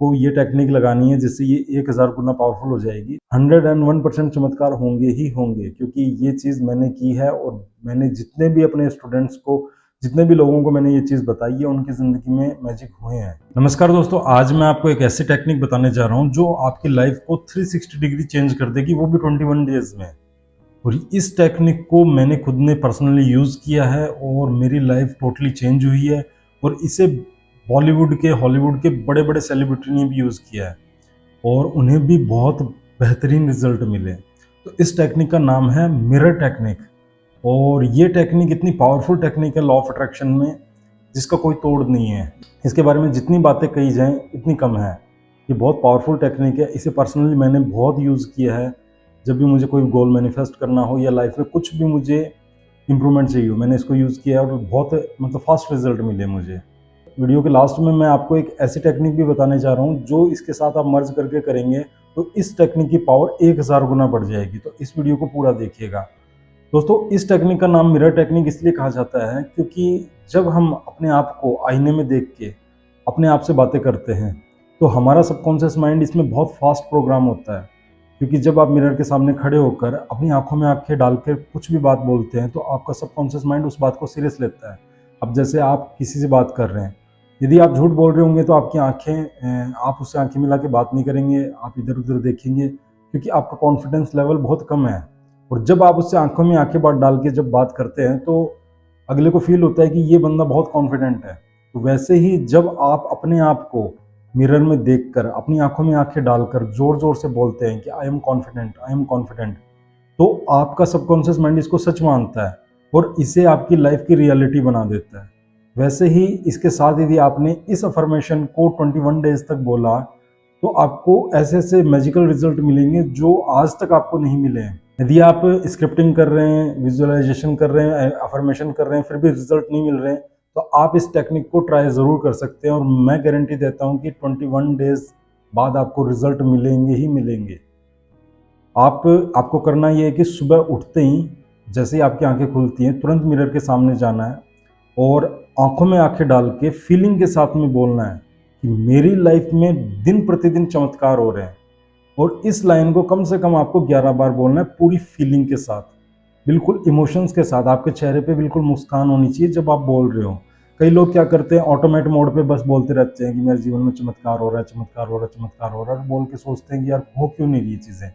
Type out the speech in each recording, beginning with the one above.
आपको ये टेक्निक लगानी है जिससे ये 1000 गुना पावरफुल हो जाएगी। 101% चमत्कार होंगे ही होंगे, क्योंकि ये चीज़ मैंने की है और मैंने जितने भी अपने स्टूडेंट्स को, जितने भी लोगों को मैंने ये चीज़ बताई है, उनकी ज़िंदगी में मैजिक हुए हैं। नमस्कार दोस्तों, आज मैं आपको एक ऐसी टेक्निक बताने जा रहा हूँ जो आपकी लाइफ को 360 डिग्री चेंज कर देगी, वो भी 21 डेज में। और इस टेक्निक को मैंने खुद ने पर्सनली यूज़ किया है और मेरी लाइफ टोटली चेंज हुई है। और इसे बॉलीवुड के, हॉलीवुड के बड़े बड़े सेलिब्रिटी ने भी यूज़ किया है और उन्हें भी बहुत बेहतरीन रिजल्ट मिले। तो इस टेक्निक का नाम है मिरर टेक्निक। और ये टेक्निक इतनी पावरफुल टेक्निक है लॉ ऑफ अट्रैक्शन में, जिसका कोई तोड़ नहीं है। इसके बारे में जितनी बातें कही जाएं इतनी कम है। ये बहुत पावरफुल टेक्निक है। इसे पर्सनली मैंने बहुत यूज़ किया है। जब भी मुझे कोई गोल मैनिफेस्ट करना हो या लाइफ में कुछ भी मुझे इम्प्रूवमेंट चाहिए हो, मैंने इसको यूज़ किया है और बहुत फास्ट रिजल्ट मिले मुझे। वीडियो के लास्ट में मैं आपको एक ऐसी टेक्निक भी बताने जा रहा हूँ जो इसके साथ आप मर्ज करके करेंगे तो इस टेक्निक की पावर 1000 गुना बढ़ जाएगी। तो इस वीडियो को पूरा देखिएगा दोस्तों। इस टेक्निक का नाम मिरर टेक्निक इसलिए कहा जाता है क्योंकि जब हम अपने आप को आईने में देख के अपने आप से बातें करते हैं तो हमारा सबकॉन्शियस माइंड इसमें बहुत फास्ट प्रोग्राम होता है। क्योंकि जब आप मिरर के सामने खड़े होकर अपनी आंखों में आंखें डाल कर कुछ भी बात बोलते हैं तो आपका सबकॉन्शियस माइंड उस बात को सीरियस लेता है। अब जैसे आप किसी से बात कर रहे हैं, यदि आप झूठ बोल रहे होंगे तो आपकी आंखें, आप उससे आंखें मिला के बात नहीं करेंगे, आप इधर उधर देखेंगे, क्योंकि आपका कॉन्फिडेंस लेवल बहुत कम है। और जब आप उससे आंखों में आंखें बात डाल के जब बात करते हैं तो अगले को फील होता है कि ये बंदा बहुत कॉन्फिडेंट है। तो वैसे ही जब आप अपने आप को मिरर में देखकर अपनी आंखों में आंखें डालकर जोर जोर से बोलते हैं कि I am confident, I am confident, तो आपका सबकॉन्शियस माइंड इसको सच मानता है और इसे आपकी लाइफ की रियलिटी बना देता है। वैसे ही इसके साथ यदि आपने इस अफर्मेशन को 21 डेज तक बोला तो आपको ऐसे ऐसे मैजिकल रिजल्ट मिलेंगे जो आज तक आपको नहीं मिले हैं। यदि आप स्क्रिप्टिंग कर रहे हैं, विजुअलाइजेशन कर रहे हैं, अफर्मेशन कर रहे हैं, फिर भी रिजल्ट नहीं मिल रहे हैं, तो आप इस टेक्निक को ट्राई ज़रूर कर सकते हैं और मैं गारंटी देता हूं कि 21 डेज बाद आपको रिजल्ट मिलेंगे ही मिलेंगे। आपको करना ये है कि सुबह उठते ही जैसे ही आपकी आंखें खुलती हैं तुरंत मिरर के सामने जाना है और आंखों में आंखें डाल के फीलिंग के साथ में बोलना है कि मेरी लाइफ में दिन प्रतिदिन चमत्कार हो रहे हैं। और इस लाइन को कम से कम आपको 11 बार बोलना है पूरी फीलिंग के साथ, बिल्कुल इमोशंस के साथ। आपके चेहरे पे बिल्कुल मुस्कान होनी चाहिए जब आप बोल रहे हो। कई लोग क्या करते हैं, ऑटोमेट मोड पे बस बोलते रहते हैं कि मेरे जीवन में चमत्कार हो रहा है, चमत्कार हो रहा है, चमत्कार हो रहा है, बोल के सोचते हैं कि यार हो क्यों नहीं रही चीज़ें,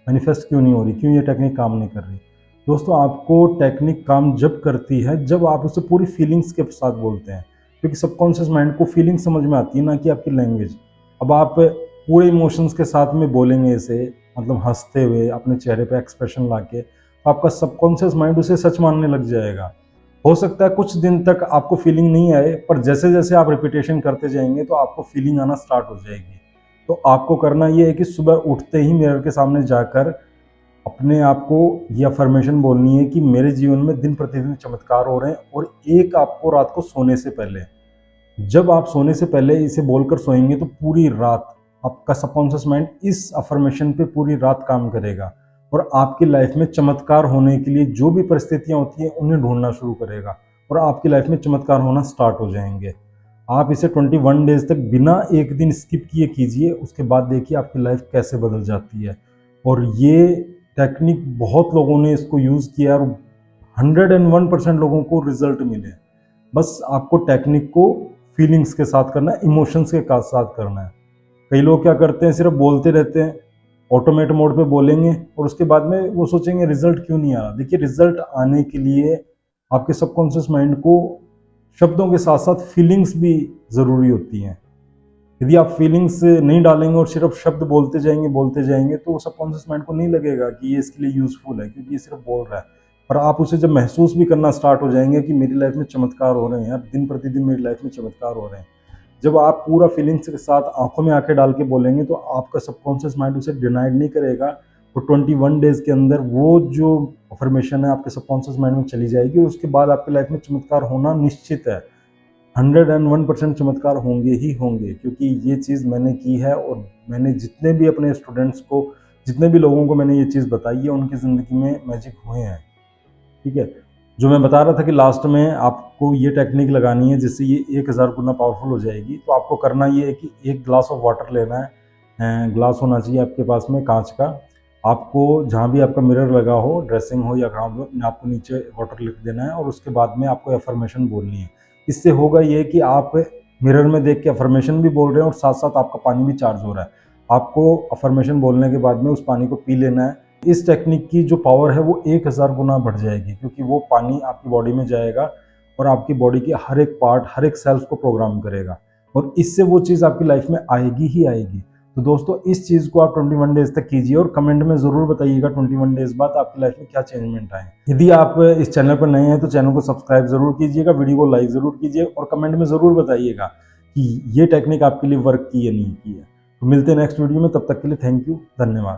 मैनिफेस्ट क्यों नहीं हो रही, क्यों ये टेक्निक काम नहीं कर रही। दोस्तों, आपको टेक्निक काम जब करती है जब आप उसे पूरी फीलिंग्स के साथ बोलते हैं, क्योंकि सबकॉन्शियस माइंड को फीलिंग समझ में आती है, ना कि आपकी लैंग्वेज। अब आप पूरे इमोशंस के साथ में बोलेंगे इसे, मतलब हंसते हुए अपने चेहरे पे एक्सप्रेशन लाके, तो आपका सबकॉन्शियस माइंड उसे सच मानने लग जाएगा। हो सकता है कुछ दिन तक आपको फीलिंग नहीं आए, पर जैसे जैसे आप रिपीटेशन करते जाएंगे तो आपको फीलिंग आना स्टार्ट हो जाएगी। तो आपको करना ये है कि सुबह उठते ही मिरर के सामने जाकर अपने आप को ये अफर्मेशन बोलनी है कि मेरे जीवन में दिन प्रतिदिन चमत्कार हो रहे हैं। और एक आपको रात को सोने से पहले, जब आप सोने से पहले इसे बोलकर सोएंगे तो पूरी रात आपका सबकॉन्शियस माइंड इस अफर्मेशन पे पूरी रात काम करेगा और आपकी लाइफ में चमत्कार होने के लिए जो भी परिस्थितियां होती हैं उन्हें ढूंढना शुरू करेगा और आपकी लाइफ में चमत्कार होना स्टार्ट हो जाएंगे। आप इसे 21 डेज तक बिना एक दिन स्किप किए कीजिए, उसके बाद देखिए आपकी लाइफ कैसे बदल जाती है। और ये टेक्निक बहुत लोगों ने इसको यूज़ किया और 101% लोगों को रिजल्ट मिले। बस आपको टेक्निक को फीलिंग्स के साथ करना है, इमोशंस के साथ करना है। कई लोग क्या करते हैं, सिर्फ बोलते रहते हैं, ऑटोमेट मोड पे बोलेंगे और उसके बाद में वो सोचेंगे रिजल्ट क्यों नहीं आ रहा। देखिए, रिजल्ट आने के लिए आपके सबकॉन्शियस माइंड को शब्दों के साथ साथ फीलिंग्स भी ज़रूरी होती हैं। यदि आप फीलिंग्स नहीं डालेंगे और सिर्फ शब्द बोलते जाएंगे तो सबकॉन्शियस माइंड को नहीं लगेगा कि ये इसके लिए यूज़फुल है, क्योंकि ये सिर्फ बोल रहा है। पर आप उसे जब महसूस भी करना स्टार्ट हो जाएंगे कि मेरी लाइफ में चमत्कार हो रहे हैं यार, दिन प्रतिदिन मेरी लाइफ में चमत्कार हो रहे हैं, जब आप पूरा फीलिंग्स के साथ आंखों में आंखें डाल के बोलेंगे तो आपका सबकॉन्शियस माइंड उसे डिनाइड नहीं करेगा। और 21 डेज के अंदर वो जो अफर्मेशन है आपके सबकॉन्शियस माइंड में चली जाएगी और उसके बाद आपकी लाइफ में चमत्कार होना निश्चित है। 101% चमत्कार होंगे ही होंगे, क्योंकि ये चीज़ मैंने की है और मैंने जितने भी अपने स्टूडेंट्स को, जितने भी लोगों को मैंने ये चीज़ बताई है, उनकी ज़िंदगी में मैजिक हुए हैं। ठीक है। जो मैं बता रहा था कि लास्ट में आपको ये टेक्निक लगानी है जिससे ये 1000 गुना पावरफुल हो जाएगी। तो आपको करना ये है कि एक ग्लास ऑफ वाटर लेना है, ग्लास होना चाहिए आपके पास में कांच का। आपको जहाँ भी आपका मिरर लगा हो, ड्रेसिंग हो या कहाँ भी, आपको नीचे वाटर लिख देना है और उसके बाद में आपको अफर्मेशन बोलनी है। इससे होगा ये कि आप मिरर में देख के अफर्मेशन भी बोल रहे हैं और साथ साथ आपका पानी भी चार्ज हो रहा है। आपको अफर्मेशन बोलने के बाद में उस पानी को पी लेना है। इस टेक्निक की जो पावर है वो 1000 गुना बढ़ जाएगी, क्योंकि वो पानी आपकी बॉडी में जाएगा और आपकी बॉडी के हर एक पार्ट, हर एक सेल्स को प्रोग्राम करेगा और इससे वो चीज़ आपकी लाइफ में आएगी ही आएगी। तो दोस्तों इस चीज़ को आप 21 डेज तक कीजिए और कमेंट में ज़रूर बताइएगा 21 डेज बाद आपकी लाइफ में क्या चेंजमेंट आए। यदि आप इस चैनल पर नए हैं तो चैनल को सब्सक्राइब ज़रूर कीजिएगा, वीडियो को लाइक ज़रूर कीजिए और कमेंट में ज़रूर बताइएगा कि ये टेक्निक आपके लिए वर्क की या नहीं की है। तो मिलते हैं नेक्स्ट वीडियो में, तब तक के लिए थैंक यू, धन्यवाद।